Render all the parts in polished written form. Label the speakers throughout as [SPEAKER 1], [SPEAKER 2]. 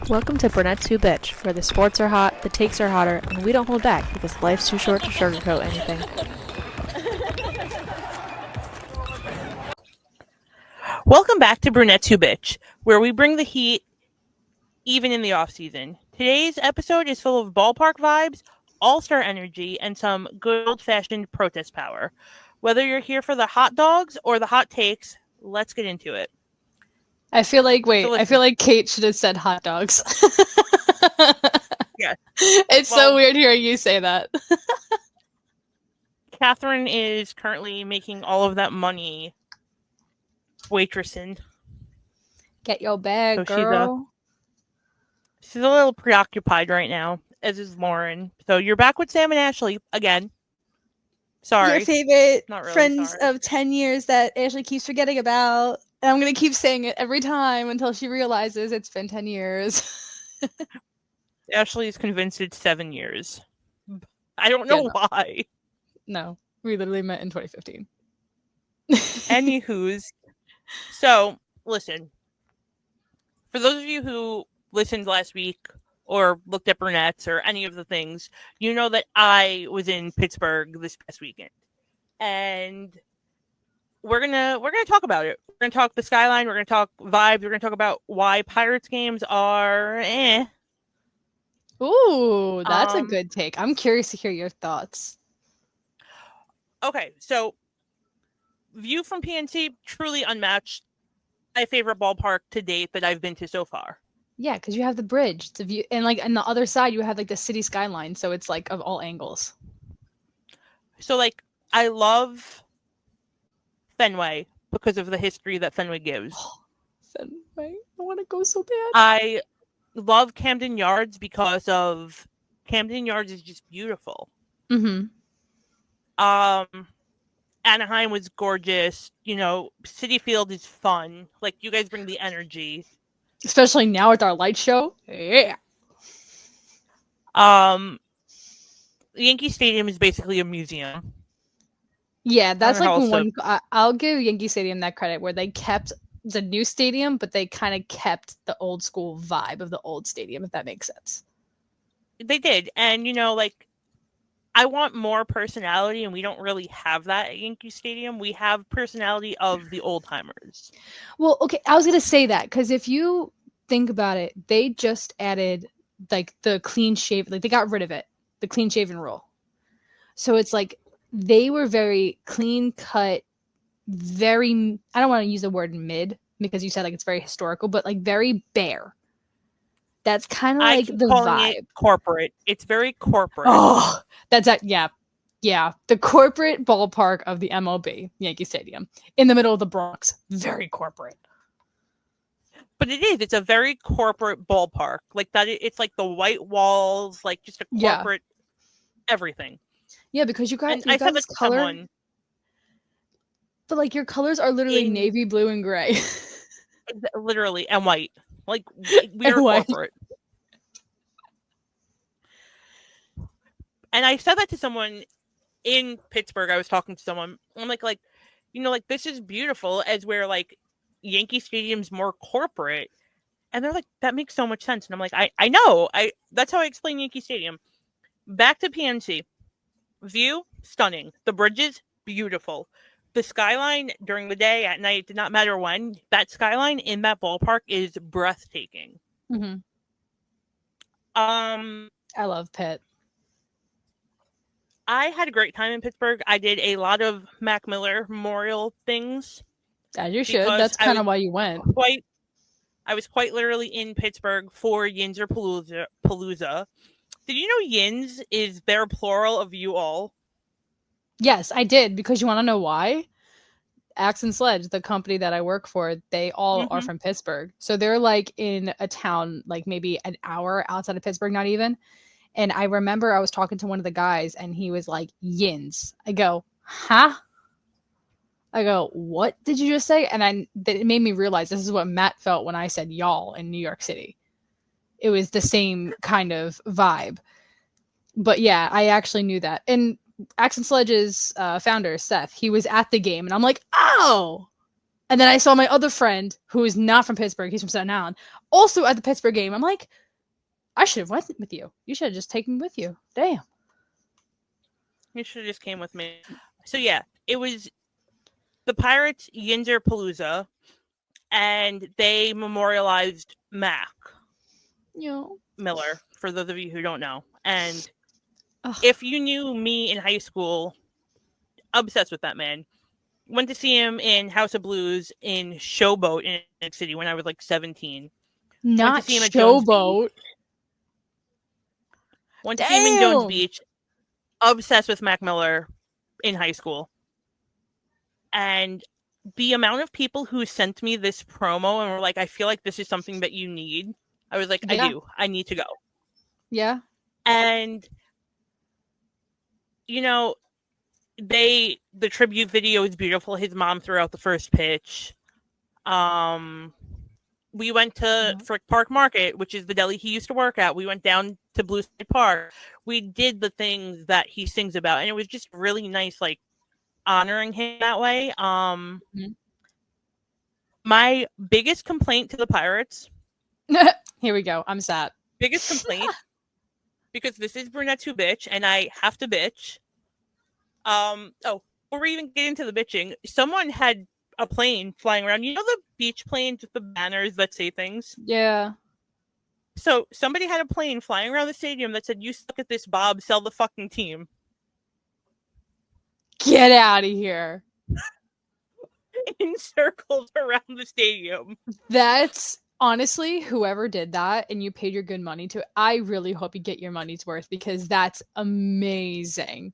[SPEAKER 1] Welcome to Brunettes Who Bitch, where the sports are hot, the takes are hotter, and we don't hold back because life's too short to sugarcoat anything.
[SPEAKER 2] Welcome back to Brunettes Who Bitch, where we bring the heat even in the off-season. Today's episode is full of ballpark vibes, all-star energy, and some good old-fashioned protest power. Whether you're here for the hot dogs or the hot takes, let's get into it.
[SPEAKER 3] I feel like Kate should have said hot dogs.
[SPEAKER 2] Yeah.
[SPEAKER 3] It's so weird hearing you say that.
[SPEAKER 2] Catherine is currently making all of that money waitressing.
[SPEAKER 3] Get your bag,
[SPEAKER 2] So
[SPEAKER 3] girl.
[SPEAKER 2] She's a little preoccupied right now, as is Lauren. So you're back with Sam and Ashley again. Sorry.
[SPEAKER 3] Your favorite
[SPEAKER 2] Not really
[SPEAKER 3] friends
[SPEAKER 2] sorry.
[SPEAKER 3] of 10 years that Ashley keeps forgetting about. And I'm going to keep saying it every time until she realizes it's been 10 years.
[SPEAKER 2] Ashley is convinced it's 7 years. I don't know why.
[SPEAKER 3] No, we literally met in 2015.
[SPEAKER 2] Anywho's. So, listen. For those of you who listened last week or looked at Brunettes or any of the things, you know that I was in Pittsburgh this past weekend. And we're gonna talk about it. We're gonna talk the skyline, we're gonna talk vibes, we're gonna talk about why Pirates games are
[SPEAKER 3] Ooh, that's a good take. I'm curious to hear your thoughts.
[SPEAKER 2] Okay, so view from PNC, truly unmatched. My favorite ballpark to date that I've been to so far.
[SPEAKER 3] Yeah, because you have the bridge to view, and like on the other side you have like the city skyline, so it's like of all angles.
[SPEAKER 2] So like I love Fenway because of the history that Fenway gives.
[SPEAKER 3] Fenway, I want to go so bad.
[SPEAKER 2] I love Camden Yards because of Camden Yards is just beautiful.
[SPEAKER 3] Mm-hmm.
[SPEAKER 2] Anaheim was gorgeous. You know, Citi Field is fun. Like you guys bring the energy.
[SPEAKER 3] Especially now with our light show. Yeah.
[SPEAKER 2] Yankee Stadium is basically a museum.
[SPEAKER 3] Yeah, that's like one. I'll give Yankee Stadium that credit where they kept the new stadium, but they kind of kept the old school vibe of the old stadium, if that makes sense.
[SPEAKER 2] They did. And, you know, like, I want more personality, and we don't really have that at Yankee Stadium. We have personality of the old timers.
[SPEAKER 3] Well, okay, I was going to say that because if you think about it, they just added like the clean shave, like they got rid of it, the clean shaven rule. So it's like they were very clean cut, very, I don't want to use the word mid because you said like it's very historical, but like very bare. That's kind of like the vibe.
[SPEAKER 2] Corporate. It's very corporate.
[SPEAKER 3] Oh, that's that. Yeah. Yeah. The corporate ballpark of the MLB, Yankee Stadium, in the middle of the Bronx. Very corporate.
[SPEAKER 2] But it is. It's a very corporate ballpark. Like that. It's like the white walls, like just a corporate everything.
[SPEAKER 3] Yeah, because you got,
[SPEAKER 2] I said that to
[SPEAKER 3] color,
[SPEAKER 2] someone.
[SPEAKER 3] but like your colors are literally navy blue and gray.
[SPEAKER 2] Literally, and white. Like we are corporate. And I said that to someone in Pittsburgh. I was talking to someone. I'm like, you know, like this is beautiful as where like Yankee Stadium's more corporate. And they're like, that makes so much sense. And I'm like, I know. That's how I explain Yankee Stadium. Back to PNC. View, stunning. The bridges, beautiful. The skyline during the day, at night, it did not matter when. That skyline in that ballpark is breathtaking.
[SPEAKER 3] Mm-hmm. I love Pitt.
[SPEAKER 2] I had a great time in Pittsburgh. I did a lot of Mac Miller Memorial things.
[SPEAKER 3] As you should. That's kind of why you went.
[SPEAKER 2] I was quite literally in Pittsburgh for Yins or Palooza. Did you know Yins is their plural of you all?
[SPEAKER 3] Yes, I did, because you want to know why? Axe and Sledge, the company that I work for, they all are from Pittsburgh. So they're like in a town, like maybe an hour outside of Pittsburgh, not even. And I remember I was talking to one of the guys and he was like, Yins. I go, huh? I go, what did you just say? And it made me realize this is what Matt felt when I said y'all in New York City. It was the same kind of vibe. But yeah, I actually knew that. And Axe and Sledge's founder, Seth, he was at the game. And I'm like, oh, And then I saw my other friend, who is not from Pittsburgh, he's from Staten Island, also at the Pittsburgh game. I'm like, I should have went with you. You should have just taken me with you. Damn.
[SPEAKER 2] You should have just came with me. So yeah, it was the Pirates Yinzer Palooza, and they memorialized Mac Miller, for those of you who don't know. And if you knew me in high school, obsessed with that man. Went to see him in House of Blues in Showboat in New York City when I was like 17.
[SPEAKER 3] Not
[SPEAKER 2] Went to see him at Jones
[SPEAKER 3] Showboat.
[SPEAKER 2] Beach. Went to see him in Jones Beach. Obsessed with Mac Miller in high school. And the amount of people who sent me this promo and were like, I feel like this is something that you need. I was like,
[SPEAKER 3] Yeah.
[SPEAKER 2] I do. I need to go.
[SPEAKER 3] Yeah.
[SPEAKER 2] And, you know, the tribute video is beautiful. His mom threw out the first pitch. We went to Frick Park Market, which is the deli he used to work at. We went down to Blue Sky Park. We did the things that he sings about, and it was just really nice, like honoring him that way. My biggest complaint to the Pirates.
[SPEAKER 3] Here we go. I'm sad.
[SPEAKER 2] Biggest complaint, because this is Brunettes Who Bitch, and I have to bitch. Before we even get into the bitching, someone had a plane flying around. You know the beach planes with the banners that say things?
[SPEAKER 3] Yeah.
[SPEAKER 2] So somebody had a plane flying around the stadium that said, "You suck at this, Bob. Sell the fucking team."
[SPEAKER 3] Get out of here.
[SPEAKER 2] In circles around the stadium.
[SPEAKER 3] That's honestly, whoever did that and you paid your good money to, I really hope you get your money's worth, because that's amazing.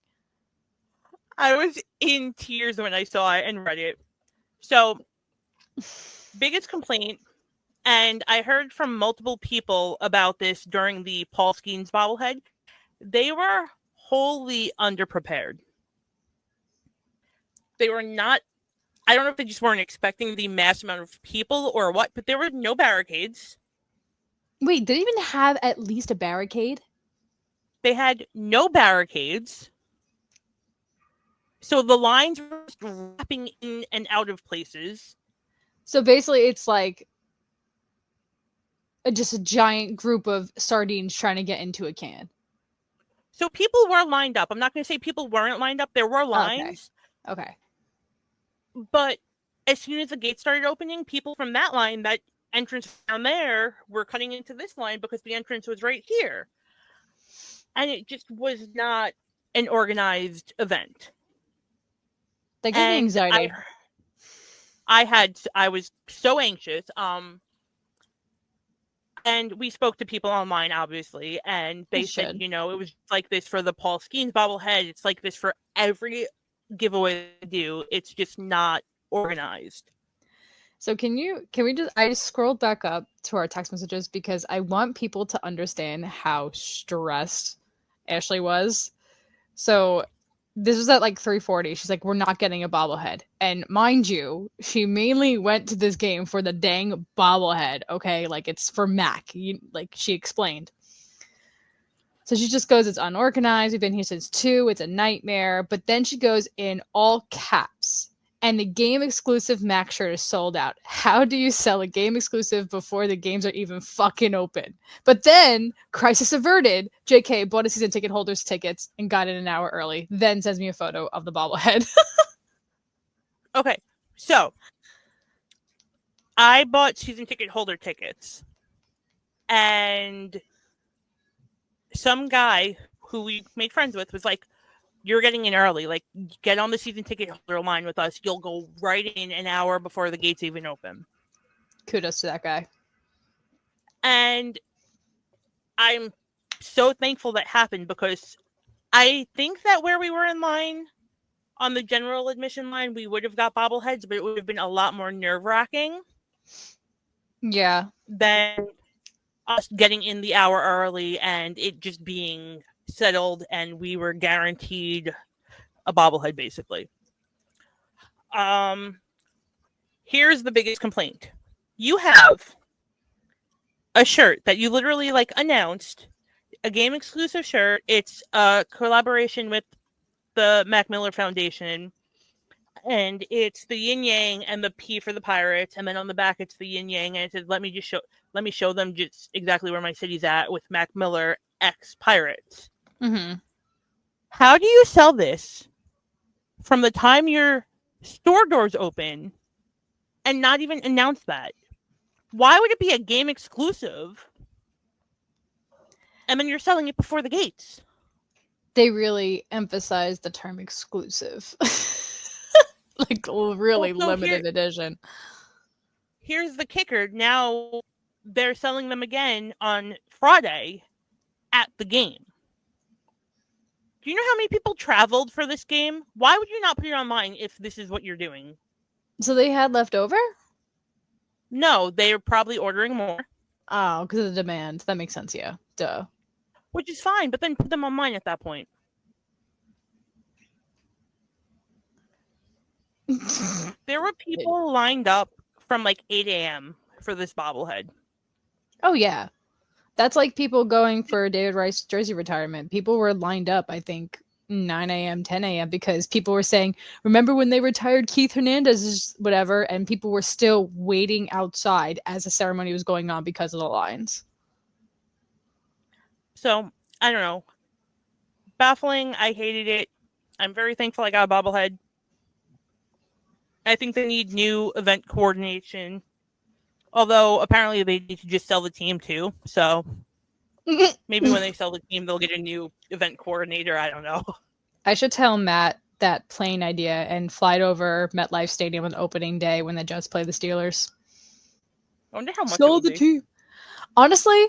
[SPEAKER 2] I was in tears when I saw it and read it. So, biggest complaint, and I heard from multiple people about this during the Paul Skeens bobblehead, they were wholly underprepared. They were not, I don't know if they just weren't expecting the mass amount of people or what, but there were no barricades.
[SPEAKER 3] Wait, did they even have at least a barricade?
[SPEAKER 2] They had no barricades. So the lines were just wrapping in and out of places.
[SPEAKER 3] So basically it's like just a giant group of sardines trying to get into a can.
[SPEAKER 2] So people were lined up. I'm not going to say people weren't lined up. There were lines.
[SPEAKER 3] Okay.
[SPEAKER 2] But as soon as the gate started opening, people from that line, that entrance down there, were cutting into this line because the entrance was right here. And it just was not an organized event.
[SPEAKER 3] That gave me anxiety.
[SPEAKER 2] I was so anxious. And we spoke to people online, obviously, and they said, you know, it was like this for the Paul Skeens bobblehead. It's like this for every giveaway they do. It's just not organized.
[SPEAKER 3] So I just scrolled back up to our text messages because I want people to understand how stressed Ashley was. So this was at like 3:40. She's like, we're not getting a bobblehead. And mind you, she mainly went to this game for the dang bobblehead. Okay. Like it's for Mac. Like she explained. So she just goes, it's unorganized. We've been here since 2. It's a nightmare. But then she goes in all caps. And the game exclusive Mac shirt is sold out. How do you sell a game exclusive before the games are even fucking open? But then, crisis averted, JK bought a season ticket holder's tickets and got in an hour early. Then sends me a photo of the bobblehead.
[SPEAKER 2] Okay, so I bought season ticket holder tickets. And some guy who we made friends with was like, you're getting in early. Like, get on the season ticket holder line with us. You'll go right in an hour before the gates even open.
[SPEAKER 3] Kudos to that guy.
[SPEAKER 2] And I'm so thankful that happened, because I think that where we were in line on the general admission line, we would have got bobbleheads, but it would have been a lot more nerve-wracking.
[SPEAKER 3] Yeah.
[SPEAKER 2] Than us getting in the hour early and it just being settled and we were guaranteed a bobblehead, basically. Here's the biggest complaint. You have a shirt that you literally like announced, a game exclusive shirt. It's a collaboration with the Mac Miller Foundation, and it's the yin yang and the P for the Pirates, and then on the back it's the yin yang, and it says, let me show them just exactly where my city's at with Mac Miller X Pirates.
[SPEAKER 3] Mm-hmm.
[SPEAKER 2] How do you sell this from the time your store doors open and not even announce that? Why would it be a game exclusive and then you're selling it before the gates?
[SPEAKER 3] They really emphasize the term exclusive. Like really limited edition.
[SPEAKER 2] Here's the kicker. Now they're selling them again on Friday at the game. Do you know how many people traveled for this game? Why would you not put it online if this is what you're doing?
[SPEAKER 3] So they had leftover?
[SPEAKER 2] No, they're probably ordering more.
[SPEAKER 3] Oh, because of the demand. That makes sense, yeah. Duh.
[SPEAKER 2] Which is fine, but then put them online at that point. There were people lined up from like 8 a.m. for this bobblehead.
[SPEAKER 3] Oh, yeah. That's like people going for David Wright's jersey retirement. People were lined up, I think, 9 a.m., 10 a.m. because people were saying, remember when they retired Keith Hernandez, whatever, and people were still waiting outside as the ceremony was going on because of the lines.
[SPEAKER 2] So, I don't know. Baffling. I hated it. I'm very thankful I got a bobblehead. I think they need new event coordination. Although, apparently, they need to just sell the team, too. So, maybe when they sell the team, they'll get a new event coordinator. I don't know. I
[SPEAKER 3] should tell Matt that plane idea and fly over MetLife Stadium on opening day when the Jets play the Steelers.
[SPEAKER 2] I wonder how much
[SPEAKER 3] sell the team. Honestly,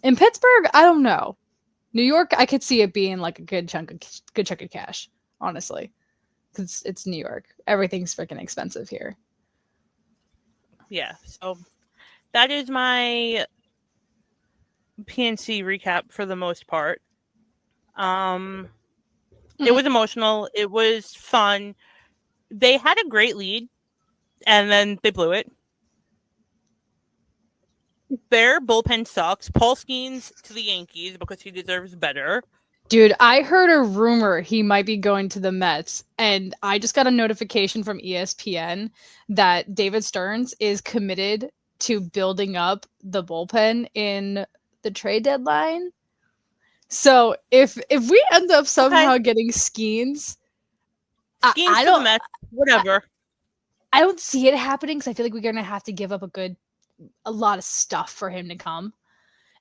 [SPEAKER 3] in Pittsburgh, I don't know. New York, I could see it being like a good chunk of cash, honestly. Because it's New York. Everything's freaking expensive here.
[SPEAKER 2] Yeah, so that is my PNC recap for the most part. It was emotional. It was fun. They had a great lead, and then they blew it. Their bullpen sucks. Paul Skeens to the Yankees because he deserves better.
[SPEAKER 3] Dude, I heard a rumor he might be going to the Mets, and I just got a notification from ESPN that David Stearns is committed to building up the bullpen in the trade deadline. So if we end up somehow getting Skeens
[SPEAKER 2] I don't, Mets, whatever.
[SPEAKER 3] I don't see it happening because I feel like we're gonna have to give up a lot of stuff for him to come.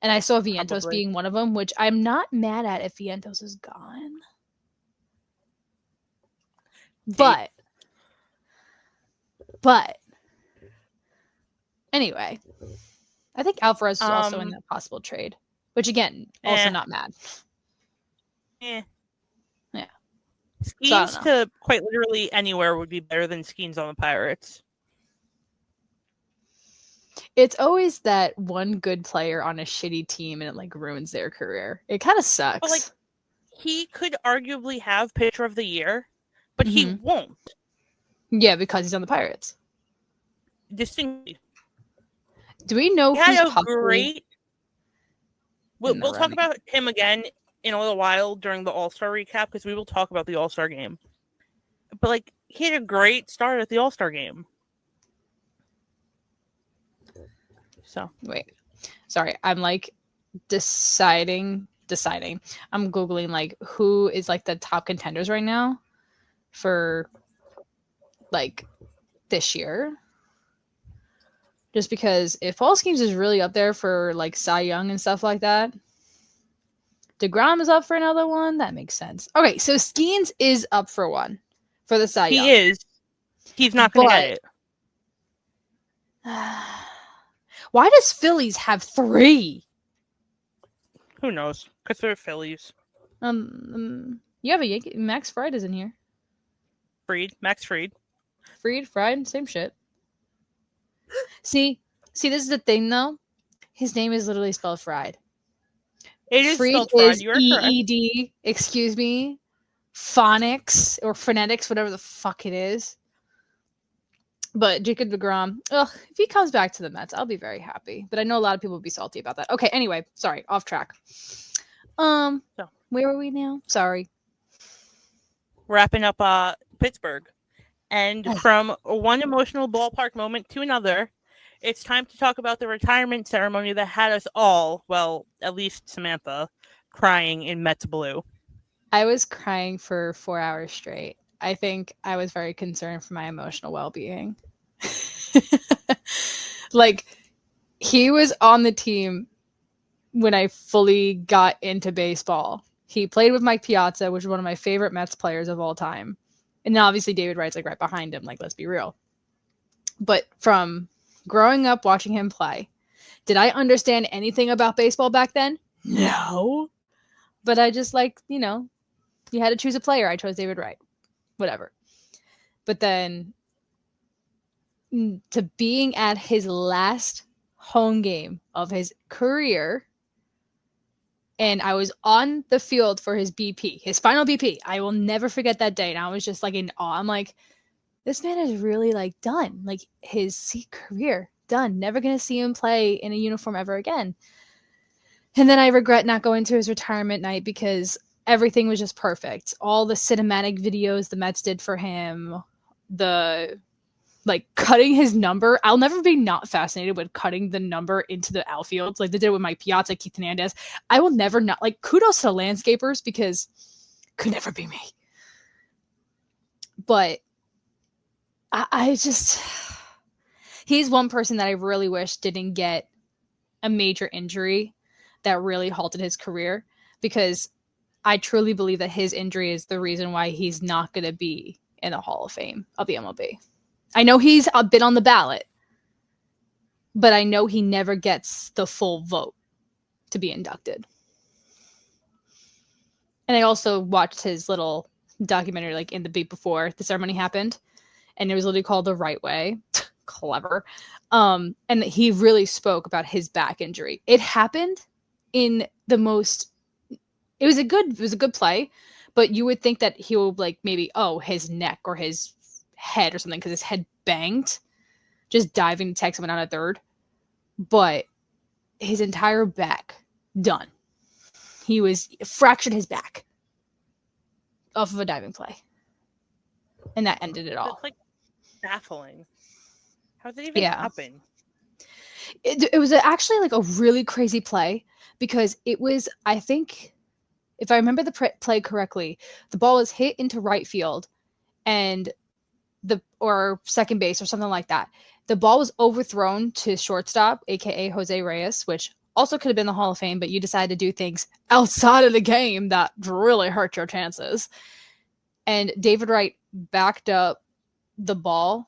[SPEAKER 3] And I saw Vientos being one of them, which I'm not mad at if Vientos is gone. But anyway, I think Alvarez is also in that possible trade, which again, also not mad.
[SPEAKER 2] Yeah.
[SPEAKER 3] So
[SPEAKER 2] Skeens to quite literally anywhere would be better than Skeens on the Pirates.
[SPEAKER 3] It's always that one good player on a shitty team and it like ruins their career. It kind of sucks.
[SPEAKER 2] But like, he could arguably have pitcher of the year, but he won't.
[SPEAKER 3] Yeah, because he's on the Pirates.
[SPEAKER 2] Distinctly.
[SPEAKER 3] Do we know
[SPEAKER 2] who's great? We'll talk about him again in a little while during the All-Star recap because we will talk about the All-Star game. But like, he had a great start at the All-Star game. So
[SPEAKER 3] wait, sorry, I'm like deciding. I'm Googling like who is like the top contenders right now for like this year. Just because if Paul Skeens is really up there for like Cy Young and stuff like that, DeGrom is up for another one. That makes sense. Okay, so Skeens is up for one for the Cy Young.
[SPEAKER 2] He is. He's not going to get it.
[SPEAKER 3] Why does Phillies have 3?
[SPEAKER 2] Who knows? Because they're Phillies.
[SPEAKER 3] You have a Yankee. Max Fried is in here.
[SPEAKER 2] Max Fried.
[SPEAKER 3] Fried, same shit. See, this is the thing though. His name is literally spelled Fried.
[SPEAKER 2] It is
[SPEAKER 3] Fried
[SPEAKER 2] spelled Fried.
[SPEAKER 3] is
[SPEAKER 2] You are correct.
[SPEAKER 3] EED. Excuse me. Phonics or phonetics, whatever the fuck it is. But Jacob DeGrom, if he comes back to the Mets, I'll be very happy. But I know a lot of people will be salty about that. Okay, anyway, sorry, off track. Where are we now? Sorry.
[SPEAKER 2] Wrapping up Pittsburgh. And from one emotional ballpark moment to another, it's time to talk about the retirement ceremony that had us all, well, at least Samantha, crying in Mets blue.
[SPEAKER 3] I was crying for 4 hours straight. I think I was very concerned for my emotional well-being. Like, he was on the team when I fully got into baseball. He played with Mike Piazza, which is one of my favorite Mets players of all time. And obviously David Wright's like right behind him, like, let's be real. But from growing up watching him play, did I understand anything about baseball back then? No. But I just you had to choose a player. I chose David Wright. Whatever. But then to being at his last home game of his career, and I was on the field for his BP, his final BP. I will never forget that day. And I was just like in awe. I'm like, this man is really like done. Like, his career done. Never going to see him play in a uniform ever again. And then I regret not going to his retirement night because everything was just perfect. All the cinematic videos the Mets did for him, the cutting his number. I'll never be not fascinated with cutting the number into the outfield like they did with Mike Piazza, Keith Hernandez. I will never not kudos to the landscapers because could never be me. But I just, he's one person that I really wish didn't get a major injury that really halted his career, because I truly believe that his injury is the reason why he's not going to be in the Hall of Fame of the MLB. I know he's a bit on the ballot, but I know he never gets the full vote to be inducted. And I also watched his little documentary in the beat before the ceremony happened, and it was literally called The Right Way. Clever. And he really spoke about his back injury. It happened in the most, it was a good play, but you would think that he would maybe, his neck or his head or something, because his head banged just diving to tag someone out at third. But his entire back done. He fractured his back off of a diving play, and that ended it all.
[SPEAKER 2] That's baffling. How did it even happen?
[SPEAKER 3] It was actually a really crazy play, because it was, I think, if I remember the play correctly, the ball was hit into right field and or second base or something like that. The ball was overthrown to shortstop, aka Jose Reyes, which also could have been the Hall of Fame, but you decided to do things outside of the game that really hurt your chances. And David Wright backed up the ball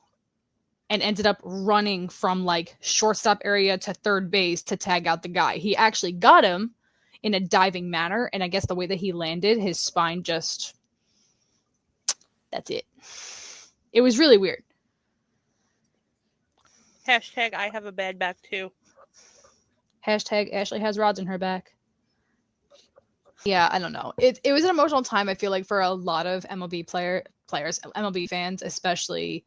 [SPEAKER 3] and ended up running from shortstop area to third base to tag out the guy. He actually got him in a diving manner, and I guess the way that he landed, his spine just, that's it. It was really weird.
[SPEAKER 2] Hashtag I have a bad back too.
[SPEAKER 3] Hashtag Ashley has rods in her back. Yeah, I don't know. It was an emotional time, I feel like, for a lot of MLB players, MLB fans, especially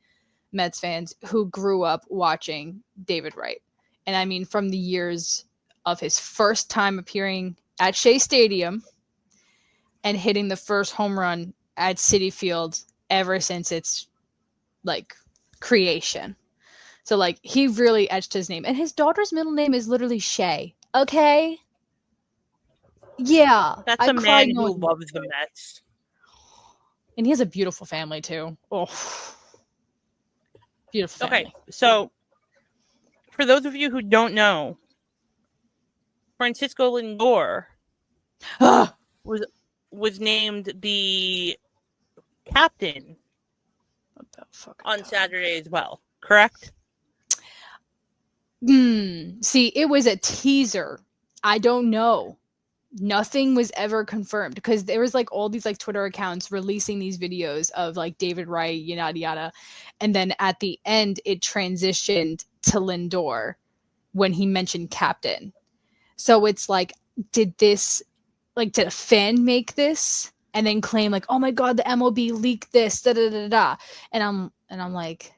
[SPEAKER 3] Mets fans, who grew up watching David Wright. And I mean, from the years of his first time appearing at Shea Stadium and hitting the first home run at Citi Field ever since its creation. So he really etched his name, and his daughter's middle name is literally Shea. Okay. Yeah.
[SPEAKER 2] That's a man who loves the Mets.
[SPEAKER 3] And he has a beautiful family too. Oh. Beautiful family.
[SPEAKER 2] Okay, so for those of you who don't know, Francisco Lindor was named the captain on Saturday as well, correct?
[SPEAKER 3] See, it was a teaser. I don't know. Nothing was ever confirmed, because there was all these Twitter accounts releasing these videos of David Wright, yada yada, and then at the end it transitioned to Lindor when he mentioned captain. So it's did a fan make this and then claim oh my god, the MLB leaked this, da da da da, and I'm like,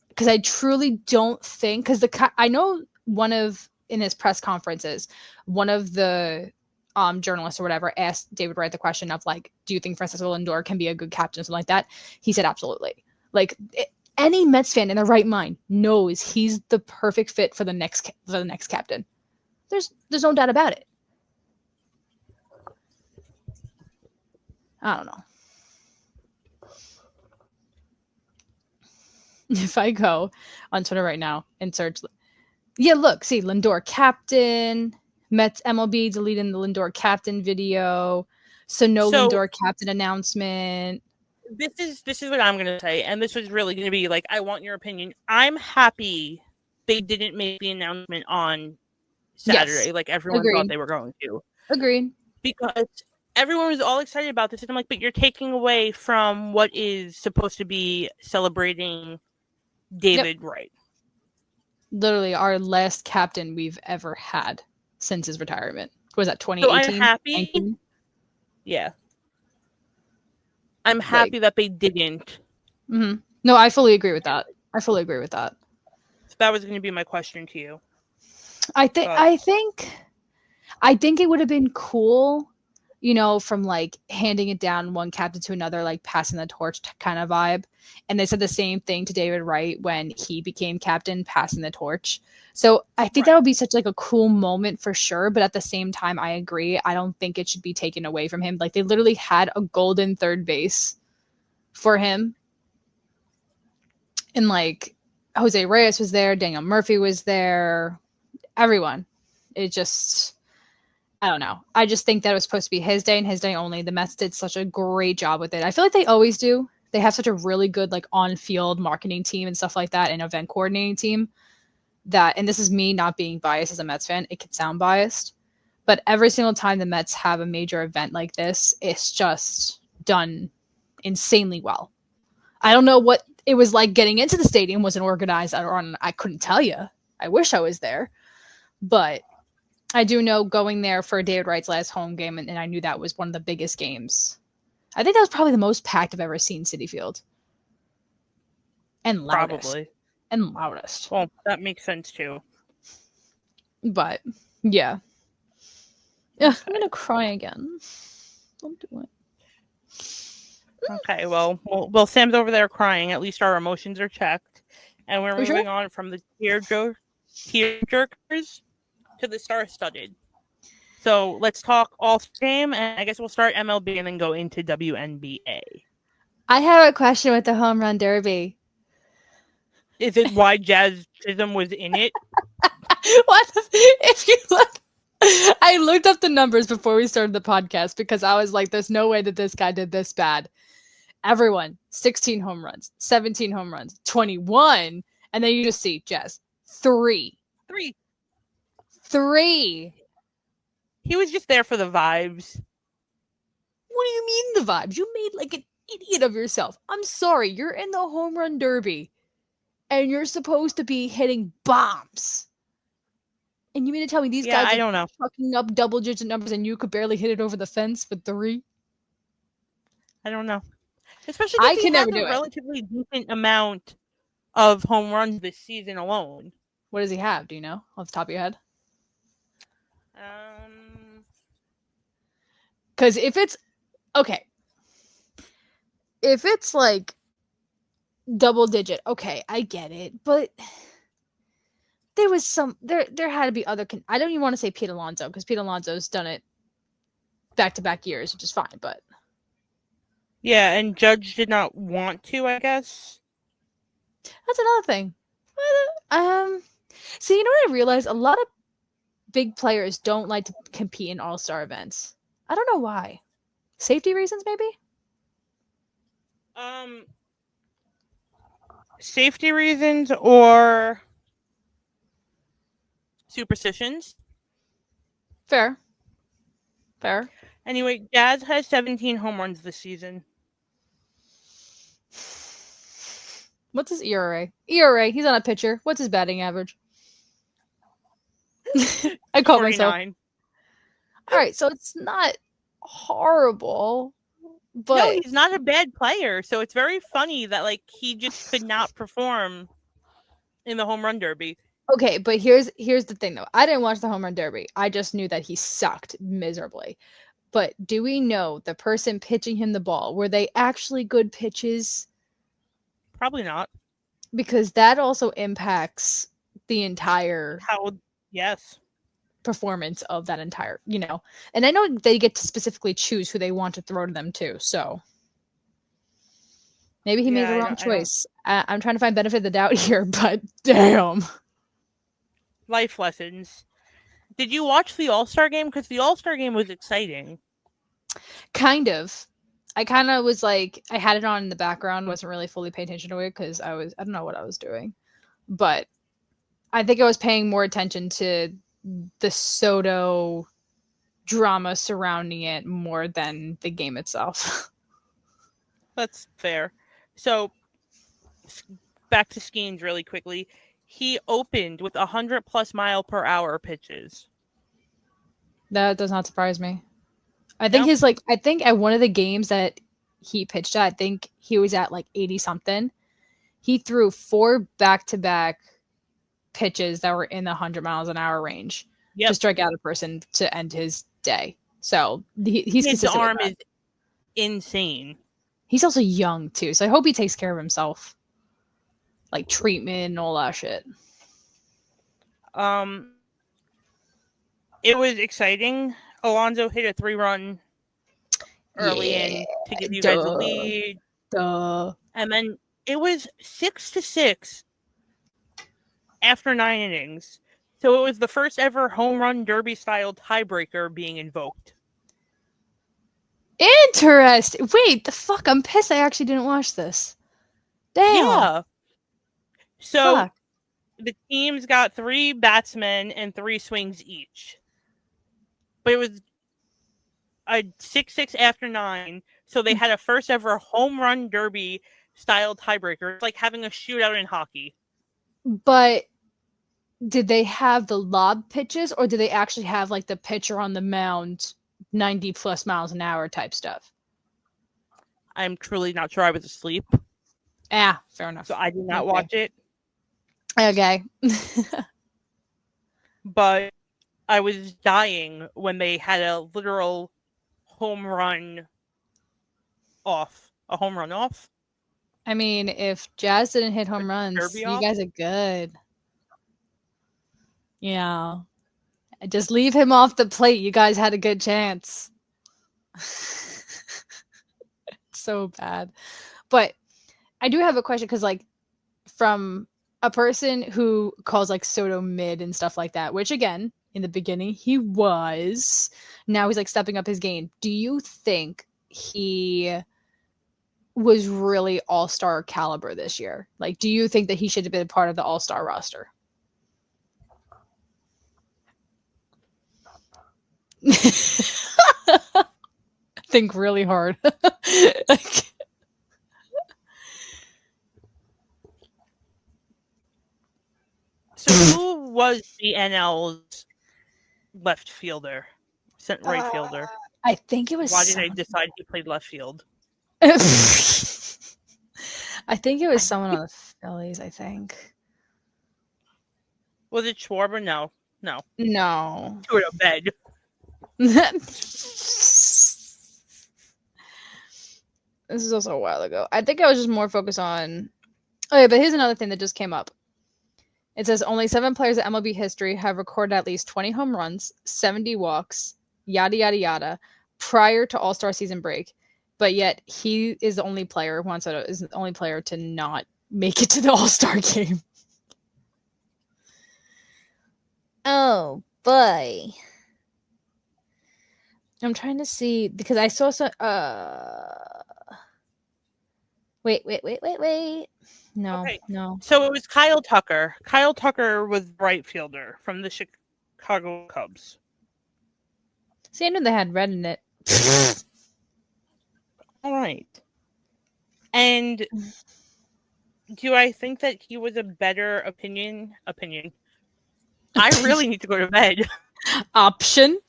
[SPEAKER 3] because I truly don't think, because I know in his press conferences, one of the journalists or whatever asked David Wright the question of do you think Francisco Lindor can be a good captain or something like that? He said absolutely. Like any Mets fan in their right mind knows he's the perfect fit for the next captain. There's no doubt about it. I don't know. If I go on Twitter right now and search, yeah, look, see Lindor captain, Mets MLB deleting the Lindor captain video, so Lindor captain announcement.
[SPEAKER 2] This is what I'm gonna say, and this was really gonna be like, I want your opinion. I'm happy they didn't make the announcement on Saturday, like everyone thought they were going to.
[SPEAKER 3] Agreed.
[SPEAKER 2] Because everyone was all excited about this, and I'm like, but you're taking away from what is supposed to be celebrating David Wright.
[SPEAKER 3] Literally our last captain we've ever had since his retirement. Was that 2018?
[SPEAKER 2] So I'm happy. 19? Yeah. I'm happy that they didn't.
[SPEAKER 3] Mm-hmm. No, I fully agree with that. So
[SPEAKER 2] that was going to be my question to you.
[SPEAKER 3] I think it would have been cool, you know, from like handing it down one captain to another, like passing the torch kind of vibe. And they said the same thing to David Wright when he became captain, passing the torch. So I think that would be such like a cool moment for sure. But at the same time, I agree. I don't think it should be taken away from him. Like they literally had a golden third base for him. And like Jose Reyes was there. Daniel Murphy was there. Everyone. It just, I don't know. I just think that it was supposed to be his day and his day only. The Mets did such a great job with it. I feel like they always do. They have such a really good like on-field marketing team and stuff like that, and event coordinating team that, and this is me not being biased as a Mets fan, it could sound biased, but every single time the Mets have a major event like this, it's just done insanely well. I don't know what it was like getting into the stadium. Wasn't organized or I couldn't tell you. I wish I was there, but I do know going there for David Wright's last home game, and I knew that was one of the biggest games. I think that was probably the most packed I've ever seen Citi Field. And loudest.
[SPEAKER 2] Probably.
[SPEAKER 3] And loudest.
[SPEAKER 2] Well, that makes sense too.
[SPEAKER 3] But, yeah. Yeah, I'm going to cry again. Don't do it.
[SPEAKER 2] Okay, well, Sam's over there crying. At least our emotions are checked. And we're moving on from the tearjerkers to the star-studded. So let's talk All-Star Game, and I guess we'll start MLB and then go into WNBA.
[SPEAKER 3] I have a question with the home run derby.
[SPEAKER 2] Is it why Jazz Chisholm was in it?
[SPEAKER 3] What? If you look, I looked up the numbers before we started the podcast because I was like, there's no way that this guy did this bad. Everyone, 16 home runs, 17 home runs, 21, and then you just see Jazz, 3.
[SPEAKER 2] He was just there for the vibes.
[SPEAKER 3] What do you mean the vibes? You made like an idiot of yourself. I'm sorry. You're in the home run derby and you're supposed to be hitting bombs. And you mean to tell me these guys are fucking up double-digit numbers and you could barely hit it over the fence with 3?
[SPEAKER 2] I don't know. Especially
[SPEAKER 3] I
[SPEAKER 2] because
[SPEAKER 3] can
[SPEAKER 2] he has
[SPEAKER 3] never do
[SPEAKER 2] a
[SPEAKER 3] it.
[SPEAKER 2] relatively decent amount of home runs this season alone.
[SPEAKER 3] What does he have? Do you know off the top of your head? Because if it's like double digit, okay, I get it, but there was there had to be other. I don't even want to say Pete Alonso because Pete Alonso's done it back-to-back years, which is fine, but
[SPEAKER 2] yeah, and Judge did not want to, I guess.
[SPEAKER 3] That's another thing. See, you know what I realized? A lot of big players don't like to compete in all-star events. I don't know why. Safety reasons, maybe?
[SPEAKER 2] Safety reasons or superstitions.
[SPEAKER 3] Fair.
[SPEAKER 2] Anyway, Jazz has 17 home runs this season.
[SPEAKER 3] What's his ERA? He's on a pitcher. What's his batting average? I caught myself. All right, so it's not horrible, but
[SPEAKER 2] no, he's not a bad player. So it's very funny that like he just could not perform in the home run derby.
[SPEAKER 3] Okay, but here's the thing though. I didn't watch the home run derby. I just knew that he sucked miserably. But do we know the person pitching him the ball, were they actually good pitches?
[SPEAKER 2] Probably not.
[SPEAKER 3] Because that also impacts the entire
[SPEAKER 2] Yes.
[SPEAKER 3] performance of that entire, and I know they get to specifically choose who they want to throw to them too, so maybe he made the wrong choice. I'm trying to find benefit of the doubt here, but damn.
[SPEAKER 2] Life lessons. Did you watch the All-Star Game? Because the All-Star Game was exciting.
[SPEAKER 3] Kind of. I kind of was like, I had it on in the background, wasn't really fully paying attention to it because I don't know what I was doing. But I think I was paying more attention to the Soto drama surrounding it more than the game itself.
[SPEAKER 2] That's fair. So, back to Skeens really quickly. He opened with 100+ mile per hour pitches.
[SPEAKER 3] That does not surprise me. I think I think at one of the games that he pitched at, I think he was at like 80 something. He threw 4 back-to-back pitches that were in the 100 miles an hour range to strike out a person to end his day. So he's
[SPEAKER 2] his arm is insane.
[SPEAKER 3] He's also young too, so I hope he takes care of himself, like treatment and all that shit.
[SPEAKER 2] It was exciting. Alonso hit a 3-run early in to give you guys a lead. And then it was 6-6 after 9 innings. So it was the first ever home run derby style tiebreaker being invoked.
[SPEAKER 3] Interesting. Wait, the fuck? I'm pissed I actually didn't watch this. Damn.
[SPEAKER 2] Yeah. So
[SPEAKER 3] fuck.
[SPEAKER 2] The teams got 3 batsmen and 3 swings each. But it was a 6-6 after 9. So they had a first ever home run derby style tiebreaker. It's like having a shootout in hockey.
[SPEAKER 3] But did they have the lob pitches, or did they actually have like the pitcher on the mound 90+ miles an hour type stuff?
[SPEAKER 2] I'm truly not sure. I was asleep.
[SPEAKER 3] Fair enough.
[SPEAKER 2] So I did not watch it.
[SPEAKER 3] Okay.
[SPEAKER 2] But I was dying when they had a literal home run off. A home run off?
[SPEAKER 3] I mean, if Jazz didn't hit home runs, you guys are good. Yeah. Just leave him off the plate. You guys had a good chance. So bad. But I do have a question because, like, from a person who calls, like, Soto mid and stuff like that, which, again, in the beginning, he was. Now he's, like, stepping up his game. Do you think he was really all-star caliber this year? Like, do you think that he should have been part of the all-star roster? Think really hard.
[SPEAKER 2] So who was the NL's left fielder? Right fielder.
[SPEAKER 3] I think it was.
[SPEAKER 2] Why did I decide he played left field?
[SPEAKER 3] I think it was someone on the Phillies, I think.
[SPEAKER 2] Was it Schwarber? No.
[SPEAKER 3] To
[SPEAKER 2] a bed.
[SPEAKER 3] This is also a while ago. I think I was just more focused on... Okay, but here's another thing that just came up. It says only 7 players in MLB history have recorded at least 20 home runs, 70 walks, yada, yada, yada, prior to All-Star season break. But yet, he is the only player, Juan Soto is the only player to not make it to the All-Star game. Oh, boy. I'm trying to see, because I saw some... Wait. No,
[SPEAKER 2] okay.
[SPEAKER 3] No.
[SPEAKER 2] So it was Kyle Tucker. Kyle Tucker was right fielder from the Chicago Cubs.
[SPEAKER 3] See, I knew they had red in it.
[SPEAKER 2] All right. And do I think that he was a better opinion? I really need to go to bed.
[SPEAKER 3] Option?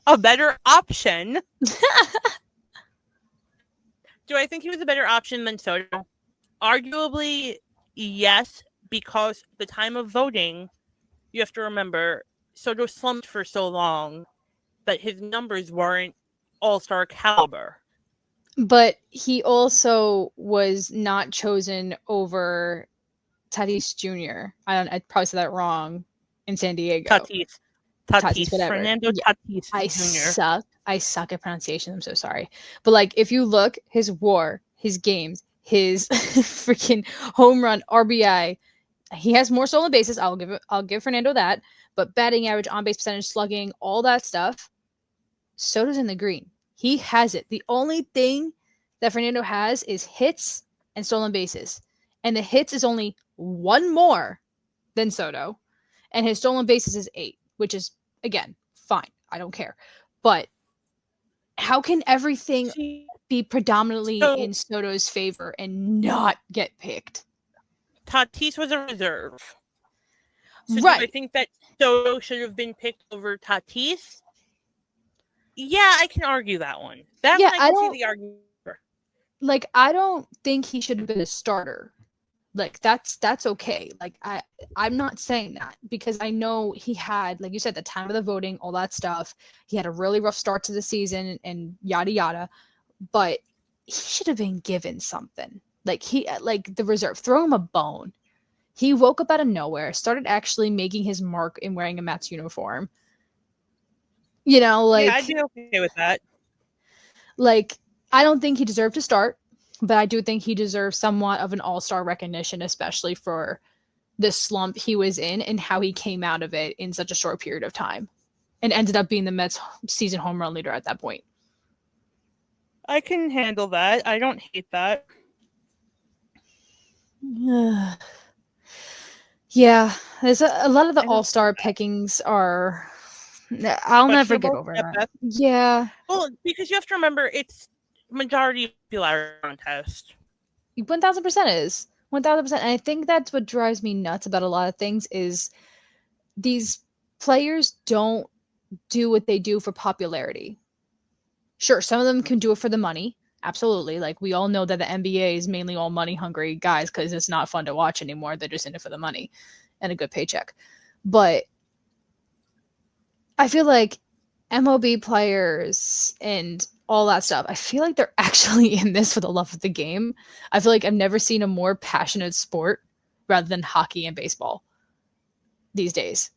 [SPEAKER 2] A better option? Do I think he was a better option than Soto? Arguably, yes, because the time of voting, you have to remember, Soto slumped for so long that his numbers weren't all-star caliber.
[SPEAKER 3] But he also was not chosen over Tatis Jr. I probably said that wrong in San Diego. Tatis, whatever.
[SPEAKER 2] Fernando
[SPEAKER 3] Yeah,
[SPEAKER 2] Tatis
[SPEAKER 3] I
[SPEAKER 2] Jr.
[SPEAKER 3] suck. I suck at pronunciation. I'm so sorry. But like, if you look, his WAR, his games, his freaking home run, RBI, he has more stolen bases. I'll give Fernando that. But batting average, on base percentage, slugging, all that stuff, Soto's in the green. He has it. The only thing that Fernando has is hits and stolen bases. And the hits is only one more than Soto. And his stolen bases is 8, which is, again, fine. I don't care. But how can everything be predominantly
[SPEAKER 2] So
[SPEAKER 3] in Soto's favor and not get picked?
[SPEAKER 2] Tatis was a reserve. So do I
[SPEAKER 3] Right.
[SPEAKER 2] think that Soto should have been picked over Tatis? Yeah, I can argue that one. That
[SPEAKER 3] Yeah,
[SPEAKER 2] one I can see the argument for.
[SPEAKER 3] Like, I don't think he should have been a starter. Like, that's okay. Like, I'm not saying that because I know he had, like you said, the time of the voting, all that stuff. He had a really rough start to the season and yada yada. But he should have been given something. Like, the reserve, throw him a bone. He woke up out of nowhere, started actually making his mark in wearing a Mets uniform. You know, like,
[SPEAKER 2] yeah, I'd be okay with that.
[SPEAKER 3] Like, I don't think he deserved to start, but I do think he deserves somewhat of an all-star recognition, especially for the slump he was in and how he came out of it in such a short period of time and ended up being the Mets season home run leader at that point.
[SPEAKER 2] I can handle that. I don't hate that.
[SPEAKER 3] Yeah, there's a lot of the all-star pickings are. I'll never get over that. Yeah.
[SPEAKER 2] Well, because you have to remember, it's majority popularity contest.
[SPEAKER 3] 1,000% is 1,000%. And I think that's what drives me nuts about a lot of things is these players don't do what they do for popularity. Sure, some of them can do it for the money. Absolutely. Like, we all know that the NBA is mainly all money hungry guys because it's not fun to watch anymore. They're just in it for the money and a good paycheck. But I feel like MLB players and all that stuff, I feel like they're actually in this for the love of the game. I feel like I've never seen a more passionate sport rather than hockey and baseball these days.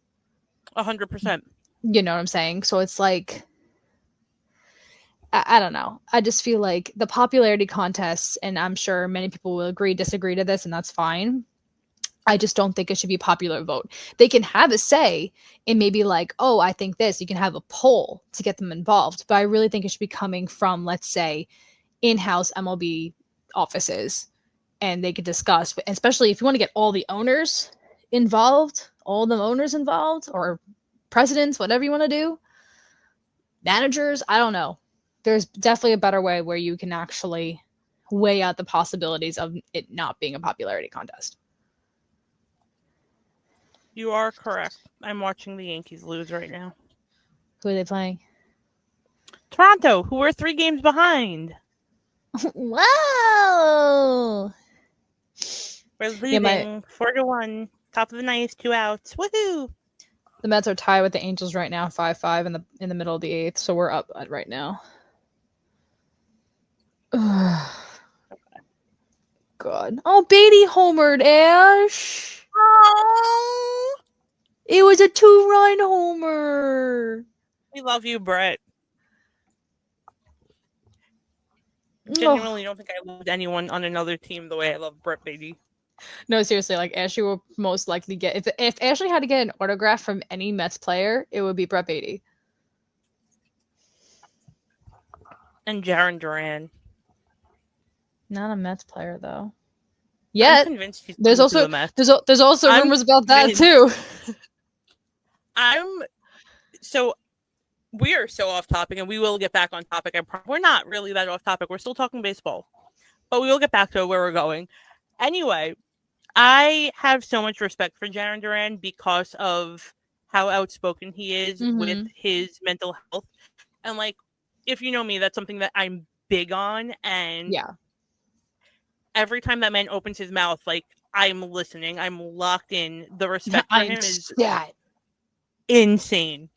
[SPEAKER 2] 100%.
[SPEAKER 3] You know what I'm saying? So it's like, I don't know. I just feel like the popularity contests, and I'm sure many people will agree, disagree to this, and that's fine. I just don't think it should be a popular vote. They can have a say in maybe like, oh, I think this. You can have a poll to get them involved. But I really think it should be coming from, let's say, in-house MLB offices. And they could discuss, especially if you want to get all the owners involved, or presidents, whatever you want to do, managers, I don't know. There's definitely a better way where you can actually weigh out the possibilities of it not being a popularity contest.
[SPEAKER 2] You are correct. I'm watching the Yankees lose right now.
[SPEAKER 3] Who are they playing?
[SPEAKER 2] Toronto, who are 3 games behind.
[SPEAKER 3] Whoa!
[SPEAKER 2] We're losing 4-1. Top of the 9th, 2 outs. Woohoo!
[SPEAKER 3] The Mets are tied with the Angels right now, 5-5 in the middle of the 8th, so we're up right now. God. Oh, Beatty homered, Ash.
[SPEAKER 2] Oh,
[SPEAKER 3] It was a 2-run homer.
[SPEAKER 2] we love you, Brett. Genuinely don't think I loved anyone on another team the way I love Brett Beatty.
[SPEAKER 3] No, seriously, like Ashley will most likely get if Ashley had to get an autograph from any Mets player, it would be Brett Beatty.
[SPEAKER 2] And Jarren Duran.
[SPEAKER 3] Not a Mets player though. Yeah,
[SPEAKER 2] I'm convinced he's
[SPEAKER 3] there's also
[SPEAKER 2] the Mets.
[SPEAKER 3] there's also rumors about that too.
[SPEAKER 2] We are so off topic, and we will get back on topic. We're not really that off topic. We're still talking baseball, but we will get back to where we're going. Anyway, I have so much respect for Jarren Duran because of how outspoken he is with his mental health. And like, if you know me, that's something that I'm big on. And
[SPEAKER 3] yeah,
[SPEAKER 2] every time that man opens his mouth, like, I'm listening. I'm locked in. The respect for him is insane.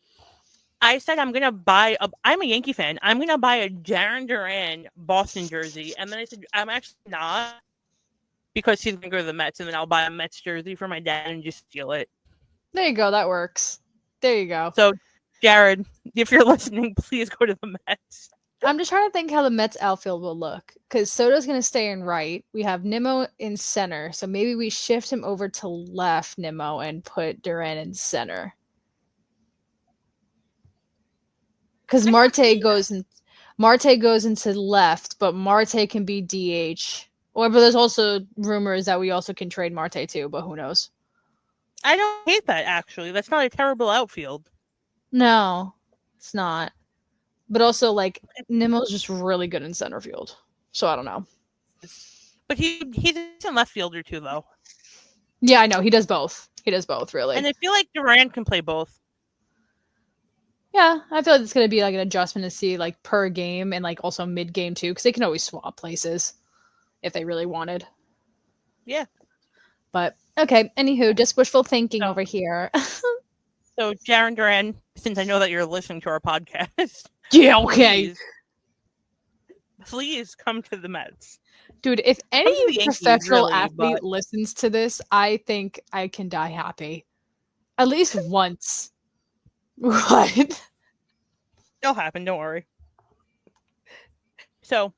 [SPEAKER 2] I said I'm gonna buy I'm a Yankee fan. I'm gonna buy a Jaron Duran Boston jersey, and then I said I'm actually not because he's gonna go to the Mets, and then I'll buy a Mets jersey for my dad and just steal it.
[SPEAKER 3] There you go. That works. There you go.
[SPEAKER 2] So, Jared, if you're listening, please go to the Mets.
[SPEAKER 3] I'm just trying to think how the Mets outfield will look because Soto's going to stay in right. We have Nimmo in center, so maybe we shift him over to left, Nimmo, and put Duran in center. Because Marte goes into left, but Marte can be DH. But there's also rumors that we also can trade Marte too, but who knows?
[SPEAKER 2] I don't hate that, actually. That's not a terrible outfield.
[SPEAKER 3] No, it's not. But also, like, Nimmo's just really good in center field. So I don't know.
[SPEAKER 2] But he's in left fielder too, though.
[SPEAKER 3] Yeah, I know. He does both. He does both, really.
[SPEAKER 2] And I feel like Duran can play both.
[SPEAKER 3] Yeah, I feel like it's going to be like an adjustment to see like per game and like also mid game too, because they can always swap places if they really wanted.
[SPEAKER 2] Yeah.
[SPEAKER 3] But okay, anywho, just wishful thinking over here.
[SPEAKER 2] So, Jaron Duran, since I know that you're listening to our podcast,
[SPEAKER 3] yeah, okay.
[SPEAKER 2] Please come to the Mets.
[SPEAKER 3] Dude, if any professional
[SPEAKER 2] really,
[SPEAKER 3] athlete listens to this, I think I can die happy. At least once. What?
[SPEAKER 2] It'll happen, don't worry. So,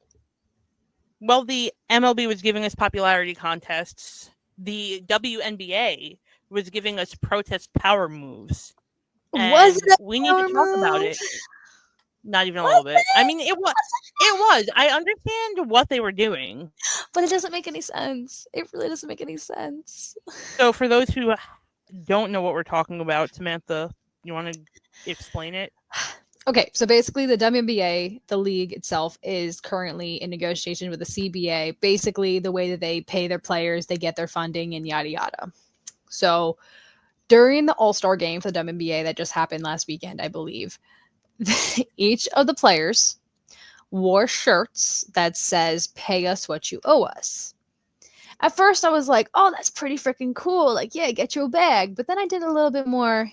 [SPEAKER 2] while the MLB was giving us popularity contests, the WNBA was giving us protest power moves.
[SPEAKER 3] Was it?
[SPEAKER 2] We need to talk about it. Not even a little bit. I mean, it was. I understand what they were doing.
[SPEAKER 3] But it doesn't make any sense. It really doesn't make any sense.
[SPEAKER 2] So for those who don't know what we're talking about, Samantha, you want to explain it?
[SPEAKER 3] Okay, so basically the WNBA, the league itself, is currently in negotiation with the CBA. Basically, the way that they pay their players, they get their funding and yada yada. So during the All-Star Game for the WNBA that just happened last weekend, I believe, each of the players wore shirts that says, "Pay us what you owe us." At first, I was like, oh, that's pretty freaking cool. Like, yeah, get you a bag. But then I did a little bit more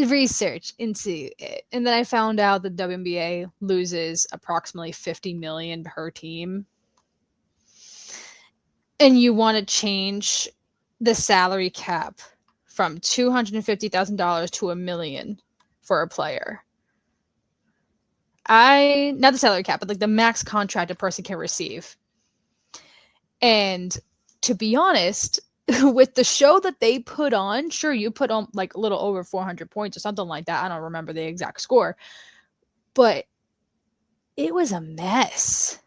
[SPEAKER 3] research into it. And then I found out the WNBA loses approximately $50 million per team. And you want to change the salary cap from $250,000 to $1 million for a player. Not the salary cap, but like the max contract a person can receive. And to be honest, with the show that they put on, sure, you put on like a little over 400 points or something like that. I don't remember the exact score, but it was a mess.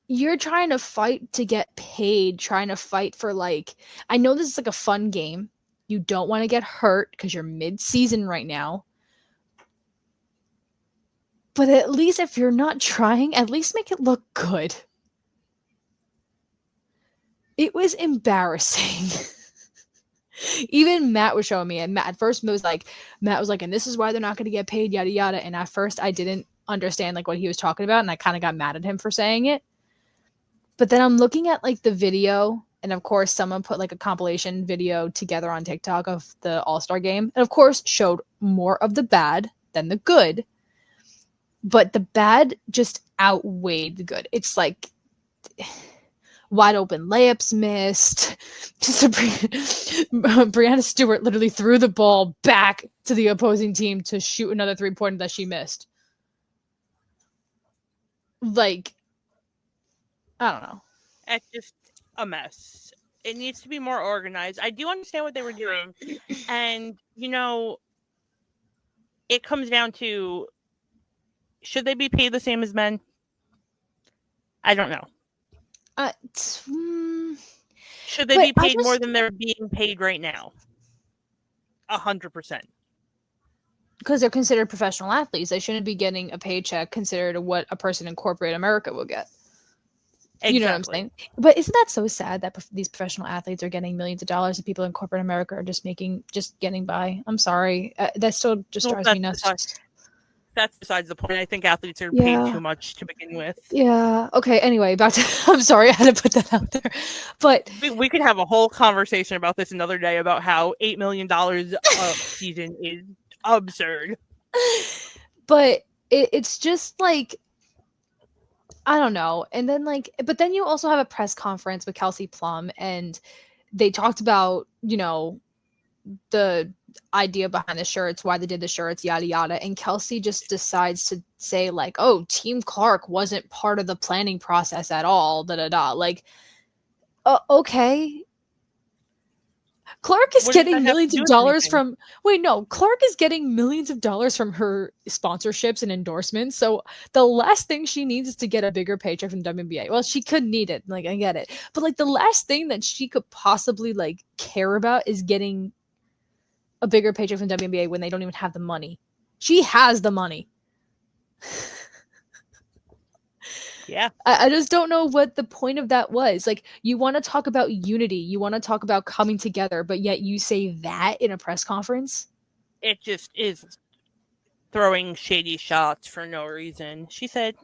[SPEAKER 3] You're trying to fight to get paid, trying to fight for like, I know this is like a fun game. You don't want to get hurt because you're mid-season right now. But at least if you're not trying, at least make it look good. It was embarrassing. Even Matt was showing me, and Matt at first was like, and this is why they're not going to get paid, yada yada. And at first I didn't understand like what he was talking about, and I kind of got mad at him for saying it. But then I'm looking at like the video, and of course someone put like a compilation video together on TikTok of the All-Star Game, and of course showed more of the bad than the good. But the bad just outweighed the good. It's like wide open layups missed. Brianna Stewart literally threw the ball back to the opposing team to shoot another 3-pointer that she missed. Like, I don't know.
[SPEAKER 2] It's just a mess. It needs to be more organized. I do understand what they were doing. And, you know, it comes down to, should they be paid the same as men? I don't know. Should they be paid more than they're being paid right now? 100%.
[SPEAKER 3] Because they're considered professional athletes. They shouldn't be getting a paycheck considered what a person in corporate America will get. Exactly. You know what I'm saying? But isn't that so sad that these professional athletes are getting millions of dollars and people in corporate America are just getting by? I'm sorry. That still just drives me nuts.
[SPEAKER 2] That's besides the point. I think athletes are paid
[SPEAKER 3] Yeah.
[SPEAKER 2] too much to begin with.
[SPEAKER 3] Yeah. Okay. Anyway, back to. I'm sorry, I had to put that out there, but
[SPEAKER 2] We could have a whole conversation about this another day about how $8 million a season is absurd.
[SPEAKER 3] but it's just like, I don't know. And then like, but then you also have a press conference with Kelsey Plum, and they talked about, the idea behind the shirts, why they did the shirts, yada yada. And Kelsey just decides to say like, "Oh, Team Clark wasn't part of the planning process at all." Da da da. Like, okay. Clark is
[SPEAKER 2] What does that
[SPEAKER 3] getting
[SPEAKER 2] have to
[SPEAKER 3] millions
[SPEAKER 2] do
[SPEAKER 3] of
[SPEAKER 2] with
[SPEAKER 3] dollars
[SPEAKER 2] anything?
[SPEAKER 3] from. Wait, no. Clark is getting millions of dollars from her sponsorships and endorsements. So the last thing she needs is to get a bigger paycheck from WNBA. Well, she could need it. Like, I get it. But like the last thing that she could possibly like care about is getting a bigger paycheck from WNBA when they don't even have the money. She has the money.
[SPEAKER 2] Yeah.
[SPEAKER 3] I just don't know what the point of that was. Like, you want to talk about unity, you want to talk about coming together, but yet you say that in a press conference?
[SPEAKER 2] It just is throwing shady shots for no reason. She said,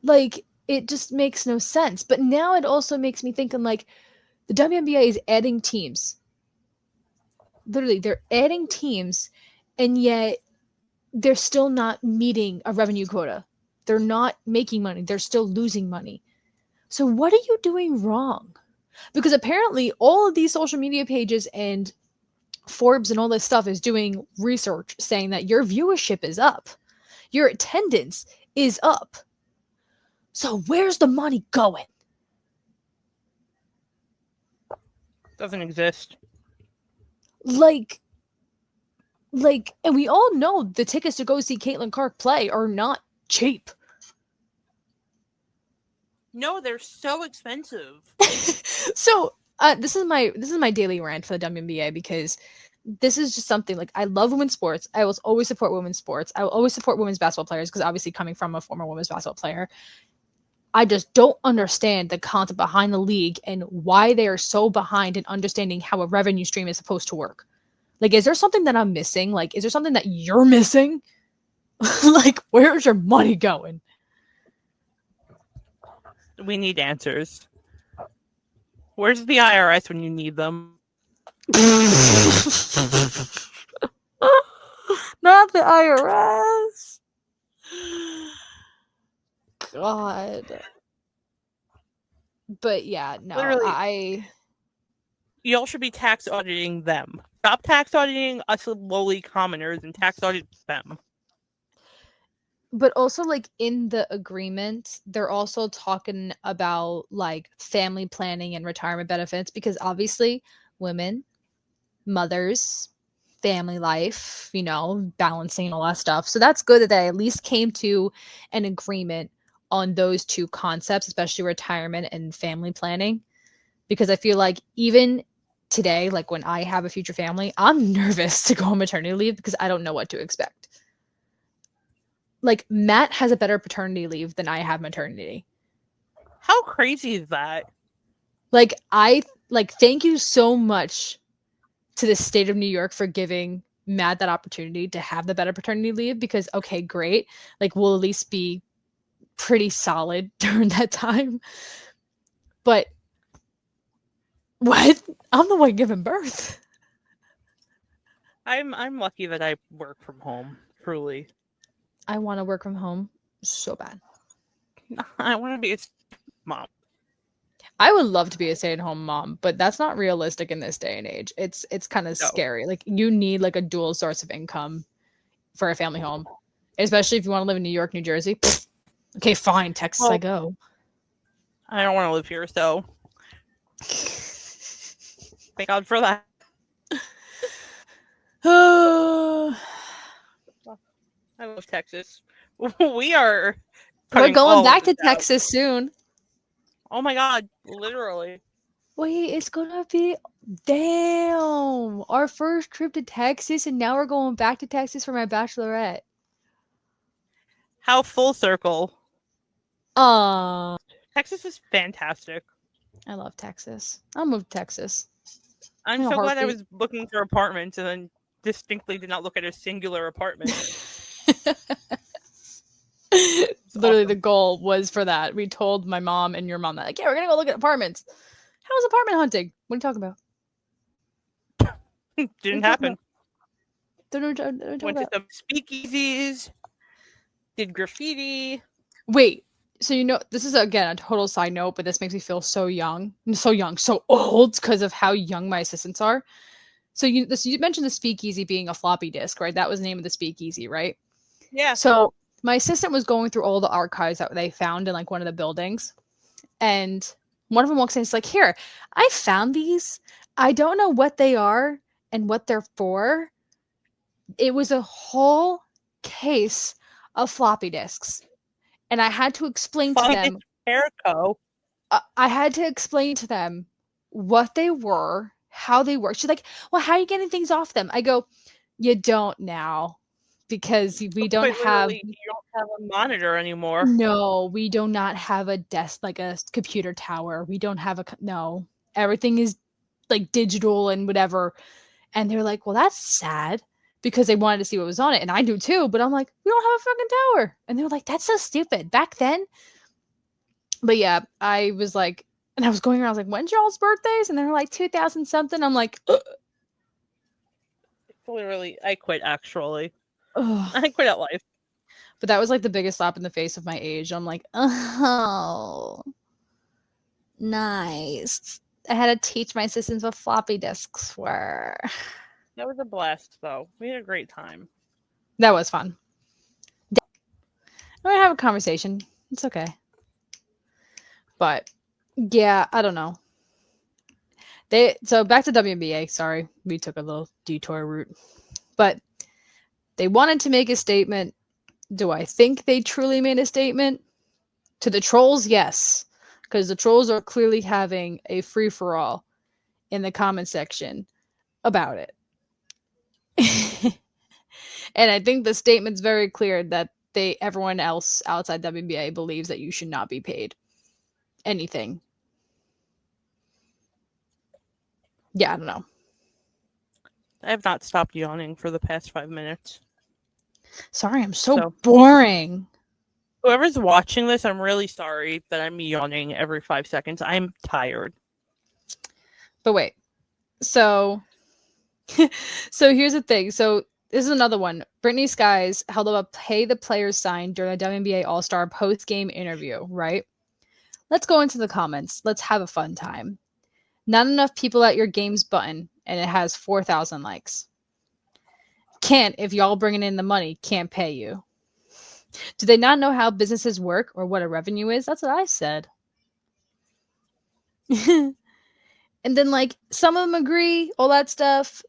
[SPEAKER 3] Like, it just makes no sense. But now it also makes me think, I'm like, the WNBA is adding teams. Literally, they're adding teams, and yet they're still not meeting a revenue quota. They're not making money. They're still losing money. So what are you doing wrong? Because apparently all of these social media pages and Forbes and all this stuff is doing research saying that your viewership is up. Your attendance is up. So where's the money going?
[SPEAKER 2] doesn't exist.
[SPEAKER 3] Like, and we all know the tickets to go see Caitlin Clark play are not cheap.
[SPEAKER 2] No, they're so expensive.
[SPEAKER 3] So this is my daily rant for the WNBA, because this is just something like, I love women's sports. I will always support women's sports. I will always support women's basketball players, because obviously coming from a former women's basketball player, I just don't understand the concept behind the league and why they are so behind in understanding how a revenue stream is supposed to work. Like, is there something that I'm missing? Like, is there something that you're missing? Like, where's your money going?
[SPEAKER 2] We need answers. Where's the IRS when you need them?
[SPEAKER 3] Not the IRS. God. But yeah, no,
[SPEAKER 2] Literally. Y'all should be tax auditing them. Stop tax auditing us lowly commoners and tax audit them.
[SPEAKER 3] But also, like, in the agreement, they're also talking about like family planning and retirement benefits, because obviously women, mothers, family life, balancing all that stuff. So that's good that they at least came to an agreement on those two concepts, especially retirement and family planning. Because I feel like even today, like when I have a future family, I'm nervous to go on maternity leave because I don't know what to expect. Like, Matt has a better paternity leave than I have maternity.
[SPEAKER 2] How crazy is that?
[SPEAKER 3] Like, thank you so much to the state of New York for giving Matt that opportunity to have the better paternity leave, because, okay, great. Like, we'll at least be pretty solid during that time. But what? I'm the one giving birth.
[SPEAKER 2] I'm lucky that I work from home, truly.
[SPEAKER 3] I want to work from home so bad.
[SPEAKER 2] I want to be a mom.
[SPEAKER 3] I would love to be a stay-at-home mom, but that's not realistic in this day and age. It's kind of scary. Like, you need like a dual source of income for a family home, especially if you want to live in New York, New Jersey. Okay, fine, Texas, I go.
[SPEAKER 2] I don't want to live here, so thank God for that. I love Texas. We're
[SPEAKER 3] going back to Texas soon.
[SPEAKER 2] Oh my God, literally.
[SPEAKER 3] Wait, it's gonna be, damn, our first trip to Texas, and now we're going back to Texas for my bachelorette.
[SPEAKER 2] How full circle. Texas is fantastic.
[SPEAKER 3] I love Texas. I'll move to Texas.
[SPEAKER 2] I'm so glad I was looking for apartments and then distinctly did not look at a singular apartment.
[SPEAKER 3] Literally,
[SPEAKER 2] awesome.
[SPEAKER 3] the goal was for that. We told my mom and your mom that, like, yeah, we're gonna go look at apartments. How was apartment hunting? What are you talking about?
[SPEAKER 2] Didn't happen.
[SPEAKER 3] Don't
[SPEAKER 2] Went to some speakeasies, did graffiti.
[SPEAKER 3] Wait, so this is again a total side note, but this makes me feel so young, so old because of how young my assistants are. So you mentioned the speakeasy being a floppy disk, right? That was the name of the speakeasy, right?
[SPEAKER 2] Yeah.
[SPEAKER 3] So my assistant was going through all the archives that they found in like one of the buildings, and one of them walks in. It's like, here, I found these. I don't know what they are and what they're for. It was a whole case of floppy disks. And I had to explain to them. I had to explain to them what they were, how they work. She's like, well, how are you getting things off them? I go, you don't now, because we don't have.
[SPEAKER 2] You don't have a monitor anymore.
[SPEAKER 3] No, we do not have a desk, like a computer tower. We don't have no. Everything is like digital and whatever. And they're like, well, that's sad, because they wanted to see what was on it. And I do too. But I'm like, we don't have a fucking tower. And they're like, that's so stupid. Back then. But yeah, I was like, and I was going around, I was like, when's y'all's birthdays? And they were like 2000 something. I'm like, ugh.
[SPEAKER 2] Literally, I quit actually.
[SPEAKER 3] Ugh.
[SPEAKER 2] I quit at life.
[SPEAKER 3] But that was like the biggest slap in the face of my age. I'm like, oh, nice. I had to teach my assistants what floppy disks were.
[SPEAKER 2] That was a blast, though. We had a great time.
[SPEAKER 3] That was fun. I'm gonna have a conversation. It's okay. But yeah, I don't know. So back to WNBA. Sorry, we took a little detour route. But they wanted to make a statement. Do I think they truly made a statement? To the trolls, yes. Because the trolls are clearly having a free-for-all in the comment section about it. And I think the statement's very clear that everyone else outside WNBA believes that you should not be paid anything. Yeah, I don't know.
[SPEAKER 2] I have not stopped yawning for the past 5 minutes.
[SPEAKER 3] Sorry, I'm so boring.
[SPEAKER 2] Whoever's watching this, I'm really sorry that I'm yawning every 5 seconds. I'm tired.
[SPEAKER 3] But wait. So here's the thing. So this is another one. Brittany Skies held up a pay the players sign during the WNBA All-Star post-game interview, right? Let's go into the comments. Let's have a fun time. Not enough people at your games button, and it has 4,000 likes. Can't if y'all bringing in the money, can't pay you. Do they not know how businesses work or what a revenue is? That's what I said. And then, like, some of them agree, all that stuff,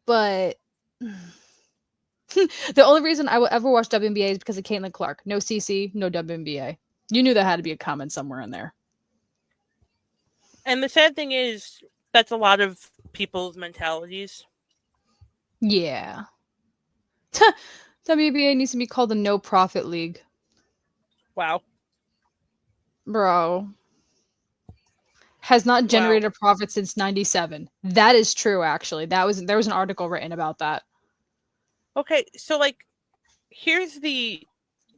[SPEAKER 3] but the only reason I will ever watch WNBA is because of Caitlin Clark. No CC, no WNBA. You knew there had to be a comment somewhere in there.
[SPEAKER 2] And the sad thing is, that's a lot of people's mentalities.
[SPEAKER 3] Yeah. WNBA needs to be called the No Profit League.
[SPEAKER 2] Wow.
[SPEAKER 3] Bro. Has not generated a profit since 97. That is true, actually. There was an article written about that.
[SPEAKER 2] Okay, so like, here's the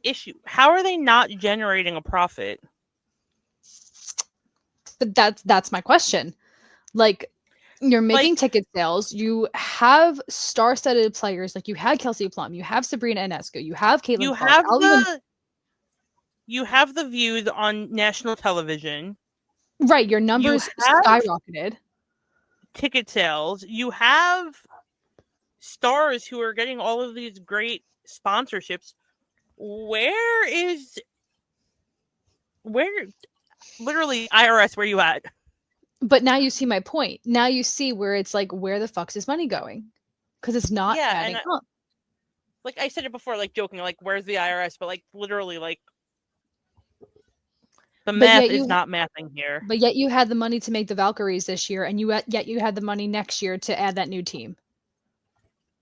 [SPEAKER 2] issue. How are they not generating a profit?
[SPEAKER 3] But that's my question. Like, you're making ticket sales. You have star-studded players. Like, you had Kelsey Plum. You have Sabrina Ionescu. You have Caitlin Clark.
[SPEAKER 2] You have the views on national television.
[SPEAKER 3] Right, your numbers skyrocketed.
[SPEAKER 2] Ticket sales. You have stars who are getting all of these great sponsorships. Literally, IRS, where you at?
[SPEAKER 3] But now you see my point. Now you see where it's like, where the fuck's his money going? Because it's not adding up.
[SPEAKER 2] Like I said it before, like joking, like where's the IRS? But like literally, like the math is not mathing here.
[SPEAKER 3] But yet you had the money to make the Valkyries this year, and yet you had the money next year to add that new team.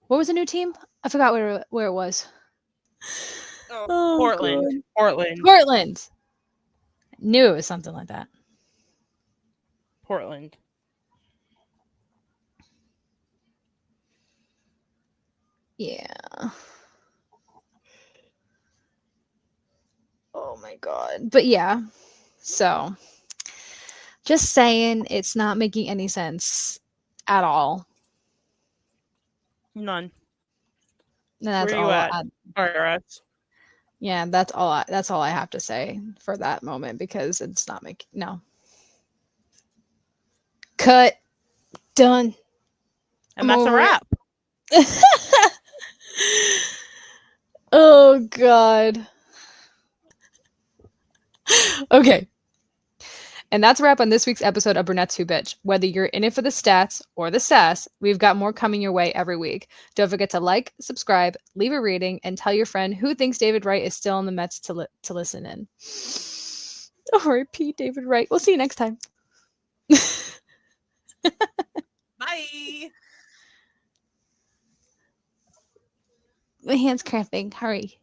[SPEAKER 3] What was the new team? I forgot where it was.
[SPEAKER 2] Portland.
[SPEAKER 3] God. Portland. Knew it was something like that.
[SPEAKER 2] Portland.
[SPEAKER 3] Yeah. Oh my god. But yeah. So just saying, it's not making any sense at all.
[SPEAKER 2] None.
[SPEAKER 3] And that's
[SPEAKER 2] Where you
[SPEAKER 3] all.
[SPEAKER 2] at? IRS.
[SPEAKER 3] Yeah, that's all I have to say for that moment because it's not making no. Cut. Done.
[SPEAKER 2] And
[SPEAKER 3] I'm
[SPEAKER 2] that's a
[SPEAKER 3] over it.
[SPEAKER 2] wrap.
[SPEAKER 3] Oh god. Okay. And that's a wrap on this week's episode of Brunettes Who Bitch. Whether you're in it for the stats or the sass, we've got more coming your way every week. Don't forget to like, subscribe, leave a rating, and tell your friend who thinks David Wright is still in the Mets to listen in. R.I.P. David Wright. We'll see you next time.
[SPEAKER 2] Bye.
[SPEAKER 3] My hand's cramping. Hurry.